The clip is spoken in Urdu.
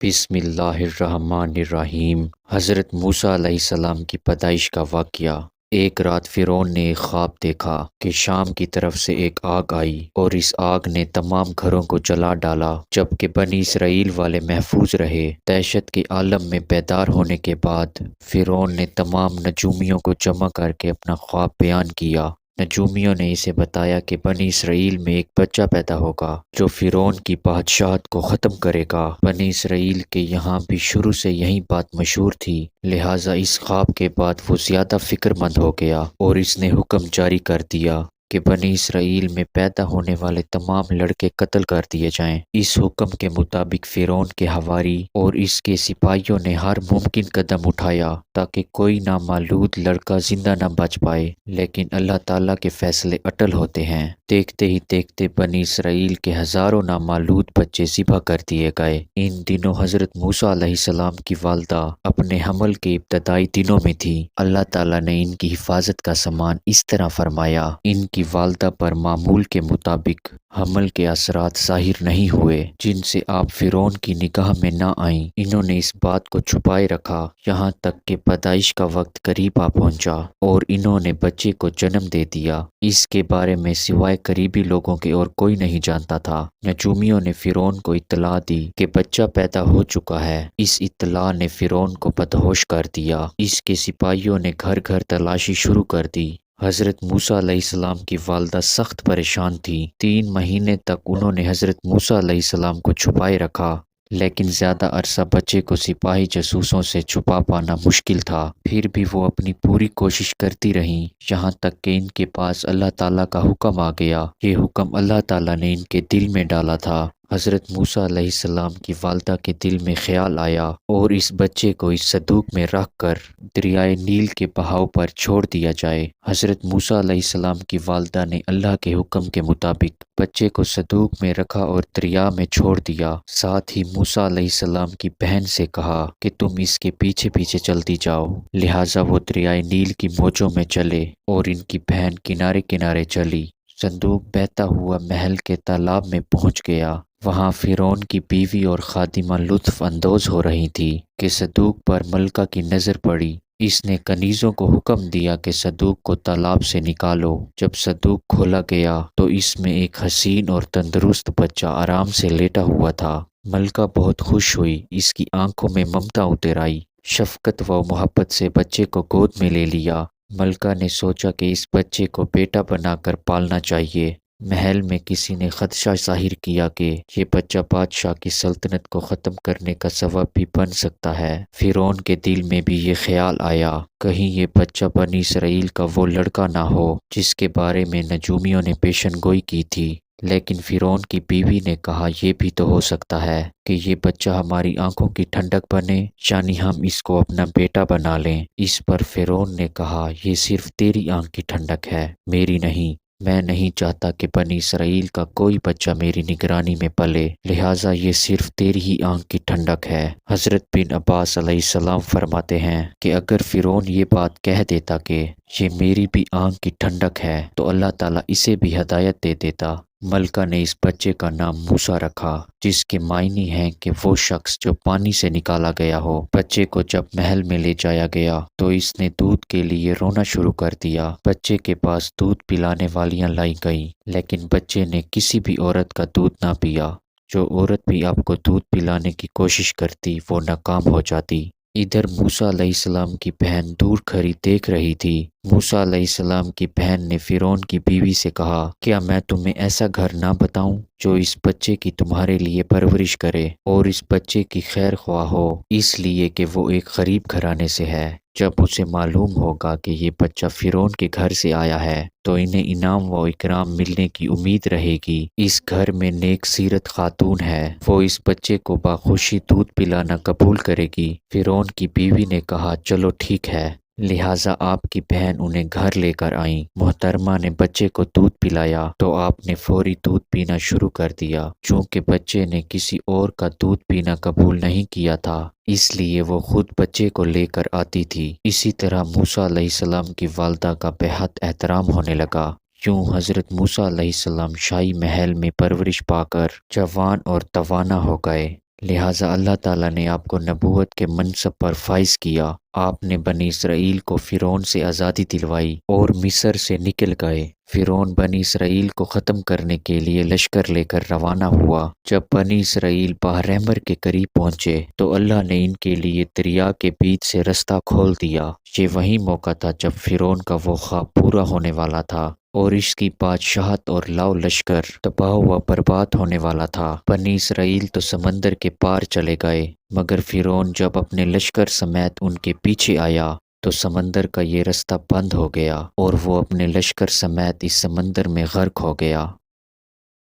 بسم اللہ الرحمن الرحیم۔ حضرت موسیٰ علیہ السلام کی پیدائش کا واقعہ۔ ایک رات فرعون نے ایک خواب دیکھا کہ شام کی طرف سے ایک آگ آئی اور اس آگ نے تمام گھروں کو جلا ڈالا، جبکہ بنی اسرائیل والے محفوظ رہے۔ دہشت کے عالم میں بیدار ہونے کے بعد فرعون نے تمام نجومیوں کو جمع کر کے اپنا خواب بیان کیا۔ نجومیوں نے اسے بتایا کہ بنی اسرائیل میں ایک بچہ پیدا ہوگا جو فرعون کی بادشاہت کو ختم کرے گا۔ بنی اسرائیل کے یہاں بھی شروع سے یہی بات مشہور تھی، لہٰذا اس خواب کے بعد وہ زیادہ فکر مند ہو گیا اور اس نے حکم جاری کر دیا کہ بنی اسرائیل میں پیدا ہونے والے تمام لڑکے قتل کر دیے جائیں۔ اس حکم کے مطابق فرعون کے حواری اور اس کے سپاہیوں نے ہر ممکن قدم اٹھایا تاکہ کوئی نامولود لڑکا زندہ نہ بچ پائے، لیکن اللہ تعالیٰ کے فیصلے اٹل ہوتے ہیں۔ دیکھتے ہی دیکھتے بنی اسرائیل کے ہزاروں نامولود بچے ذبح کر دیے گئے۔ ان دنوں حضرت موسیٰ علیہ السلام کی والدہ اپنے حمل کے ابتدائی دنوں میں تھی۔ اللہ تعالیٰ نے ان کی حفاظت کا سامان اس طرح فرمایا۔ ان کی والدہ پر معمول کے مطابق حمل کے اثرات ظاہر نہیں ہوئے، جن سے آپ فرعون کی نگاہ میں نہ آئیں۔ انہوں نے اس بات کو چھپائے رکھا یہاں تک کہ پیدائش کا وقت قریب آ پہنچا اور انہوں نے بچے کو جنم دے دیا۔ اس کے بارے میں سوائے قریبی لوگوں کے اور کوئی نہیں جانتا تھا۔ نجومیوں نے فرعون کو اطلاع دی کہ بچہ پیدا ہو چکا ہے۔ اس اطلاع نے فرعون کو مدہوش کر دیا۔ اس کے سپاہیوں نے گھر گھر تلاشی شروع کر دی۔ حضرت موسیٰ علیہ السلام کی والدہ سخت پریشان تھی۔ 3 مہینے تک انہوں نے حضرت موسیٰ علیہ السلام کو چھپائے رکھا، لیکن زیادہ عرصہ بچے کو سپاہی جاسوسوں سے چھپا پانا مشکل تھا۔ پھر بھی وہ اپنی پوری کوشش کرتی رہیں، یہاں تک کہ ان کے پاس اللہ تعالیٰ کا حکم آ گیا۔ یہ حکم اللہ تعالیٰ نے ان کے دل میں ڈالا تھا۔ حضرت موسیٰ علیہ السلام کی والدہ کے دل میں خیال آیا اور اس بچے کو اس صندوق میں رکھ کر دریائے نیل کے بہاؤ پر چھوڑ دیا جائے۔ حضرت موسیٰ علیہ السلام کی والدہ نے اللہ کے حکم کے مطابق بچے کو صندوق میں رکھا اور دریا میں چھوڑ دیا۔ ساتھ ہی موسیٰ علیہ السلام کی بہن سے کہا کہ تم اس کے پیچھے پیچھے چلتی جاؤ۔ لہٰذا وہ دریائے نیل کی موجوں میں چلے اور ان کی بہن کنارے کنارے چلی۔ صندوق بہتا ہوا محل کے تالاب میں پہنچ گیا۔ وہاں فرعون کی بیوی اور خادمہ لطف اندوز ہو رہی تھی کہ صندوق پر ملکہ کی نظر پڑی۔ اس نے کنیزوں کو حکم دیا کہ صندوق کو تالاب سے نکالو۔ جب صندوق کھولا گیا تو اس میں ایک حسین اور تندرست بچہ آرام سے لیٹا ہوا تھا۔ ملکہ بہت خوش ہوئی، اس کی آنکھوں میں ممتا اتر آئی۔ شفقت و محبت سے بچے کو گود میں لے لیا۔ ملکہ نے سوچا کہ اس بچے کو بیٹا بنا کر پالنا چاہیے۔ محل میں کسی نے خدشہ ظاہر کیا کہ یہ بچہ بادشاہ کی سلطنت کو ختم کرنے کا سبب بھی بن سکتا ہے۔ فرعون کے دل میں بھی یہ خیال آیا، کہیں یہ بچہ بنی اسرائیل کا وہ لڑکا نہ ہو جس کے بارے میں نجومیوں نے پیشن گوئی کی تھی۔ لیکن فرعون کی بیوی نے کہا یہ بھی تو ہو سکتا ہے کہ یہ بچہ ہماری آنکھوں کی ٹھنڈک بنے، یعنی ہم اس کو اپنا بیٹا بنا لیں۔ اس پر فرعون نے کہا یہ صرف تیری آنکھ کی ٹھنڈک ہے، میری نہیں۔ میں نہیں چاہتا کہ بنی اسرائیل کا کوئی بچہ میری نگرانی میں پلے، لہٰذا یہ صرف تیری ہی آنکھ کی ٹھنڈک ہے۔ حضرت بن عباس علیہ السلام فرماتے ہیں کہ اگر فرعون یہ بات کہہ دیتا کہ یہ میری بھی آنکھ کی ٹھنڈک ہے تو اللہ تعالیٰ اسے بھی ہدایت دے دیتا۔ ملکہ نے اس بچے کا نام موسیٰ رکھا، جس کے معنی ہیں کہ وہ شخص جو پانی سے نکالا گیا ہو۔ بچے کو جب محل میں لے جایا گیا تو اس نے دودھ کے لیے رونا شروع کر دیا۔ بچے کے پاس دودھ پلانے والیاں لائی گئیں، لیکن بچے نے کسی بھی عورت کا دودھ نہ پیا۔ جو عورت بھی آپ کو دودھ پلانے کی کوشش کرتی وہ ناکام ہو جاتی۔ ادھر موسیٰ علیہ السلام کی بہن دور کھڑی دیکھ رہی تھی۔ موسیٰ علیہ السلام کی بہن نے فرعون کی بیوی سے کہا کیا میں تمہیں ایسا گھر نہ بتاؤں جو اس بچے کی تمہارے لیے پرورش کرے اور اس بچے کی خیر خواہ ہو، اس لیے کہ وہ ایک غریب گھرانے سے ہے۔ جب اسے معلوم ہوگا کہ یہ بچہ فرعون کے گھر سے آیا ہے تو انہیں انعام و اکرام ملنے کی امید رہے گی۔ اس گھر میں نیک سیرت خاتون ہے، وہ اس بچے کو بخوشی دودھ پلانا قبول کرے گی۔ فرعون کی بیوی نے کہا چلو ٹھیک ہے، لہٰذا آپ کی بہن انہیں گھر لے کر آئیں۔ محترمہ نے بچے کو دودھ پلایا تو آپ نے فوری دودھ پینا شروع کر دیا۔ چونکہ بچے نے کسی اور کا دودھ پینا قبول نہیں کیا تھا، اس لیے وہ خود بچے کو لے کر آتی تھی۔ اسی طرح موسیٰ علیہ السلام کی والدہ کا بے حد احترام ہونے لگا۔ یوں حضرت موسیٰ علیہ السلام شاہی محل میں پرورش پا کر جوان اور توانا ہو گئے۔ لہٰذا اللہ تعالیٰ نے آپ کو نبوت کے منصب پر فائز کیا۔ آپ نے بنی اسرائیل کو فرعون سے آزادی دلوائی اور مصر سے نکل گئے۔ فرعون بنی اسرائیل کو ختم کرنے کے لیے لشکر لے کر روانہ ہوا۔ جب بنی اسرائیل بحر احمر کے قریب پہنچے تو اللہ نے ان کے لیے دریا کے بیچ سے رستہ کھول دیا۔ یہ وہی موقع تھا جب فرعون کا وہ خواب پورا ہونے والا تھا اور اس کی بادشاہت اور لاؤ لشکر تباہ و برباد ہونے والا تھا۔ بنی اسرائیل تو سمندر کے پار چلے گئے، مگر فرعون جب اپنے لشکر سمیت ان کے پیچھے آیا تو سمندر کا یہ رستہ بند ہو گیا اور وہ اپنے لشکر سمیت اس سمندر میں غرق ہو گیا۔